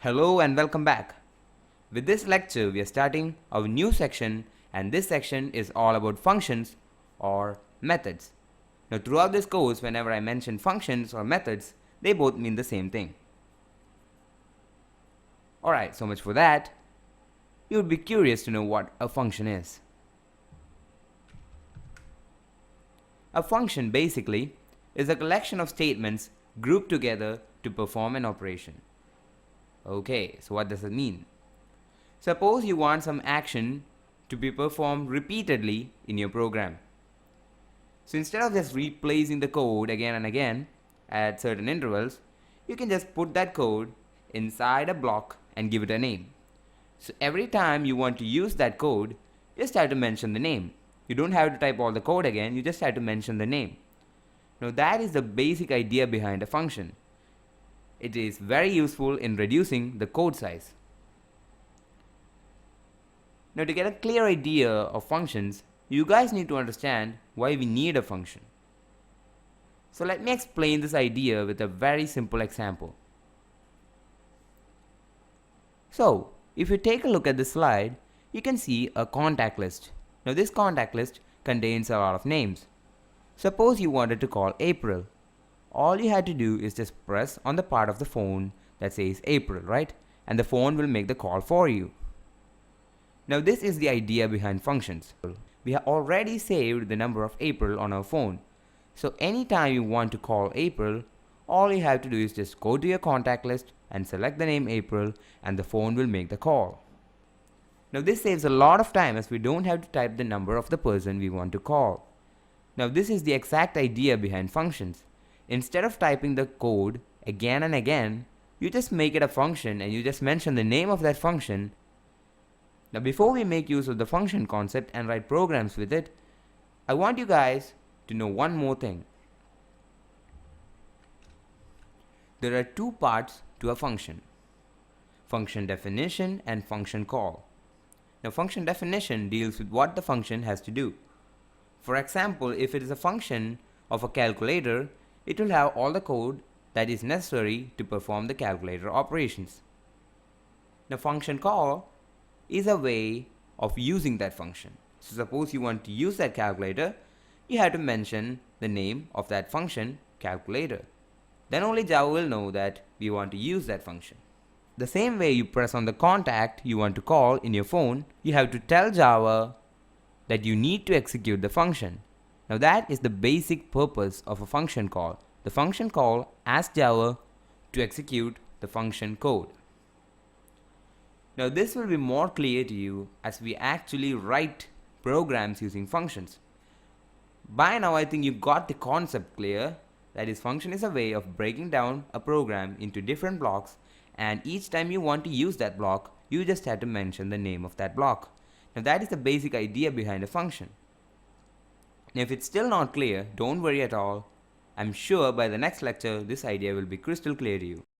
Hello and welcome back. With this lecture, we are starting our new section, and this section is all about functions or methods. Now, throughout this course, whenever I mention functions or methods, they both mean the same thing. Alright, so much for that. You would be curious to know what a function is. A function basically is a collection of statements grouped together to perform an operation. Okay, so what does it mean? Suppose you want some action to be performed repeatedly in your program. So instead of just replacing the code again and again at certain intervals, you can just put that code inside a block and give it a name. So every time you want to use that code, you just have to mention the name. You don't have to type all the code again, you just have to mention the name. Now that is the basic idea behind a function. It is very useful in reducing the code size. Now to get a clear idea of functions, you guys need to understand why we need a function. So let me explain this idea with a very simple example. So if you take a look at this slide, you can see a contact list. Now this contact list contains a lot of names. Suppose you wanted to call April. All you had to do is just press on the part of the phone that says April, right? And the phone will make the call for you. Now this is the idea behind functions. We have already saved the number of April on our phone. So anytime you want to call April, all you have to do is just go to your contact list and select the name April, and the phone will make the call. Now this saves a lot of time as we don't have to type the number of the person we want to call. Now this is the exact idea behind functions. Instead of typing the code again and again, you just make it a function and you just mention the name of that function. Now before we make use of the function concept and write programs with it, I want you guys to know one more thing. There are two parts to a function: function definition and function call. Now function definition deals with what the function has to do. For example, if it is a function of a calculator, it will have all the code that is necessary to perform the calculator operations. Now function call is a way of using that function. So suppose you want to use that calculator, you have to mention the name of that function, calculator. Then only Java will know that we want to use that function. The same way you press on the contact you want to call in your phone, you have to tell Java that you need to execute the function. Now that is the basic purpose of a function call. The function call asks Java to execute the function code. Now this will be more clear to you as we actually write programs using functions. By now I think you got the concept clear. That is, function is a way of breaking down a program into different blocks, and each time you want to use that block, you just have to mention the name of that block. Now that is the basic idea behind a function. Now if it's still not clear, don't worry at all. I'm sure by the next lecture this idea will be crystal clear to you.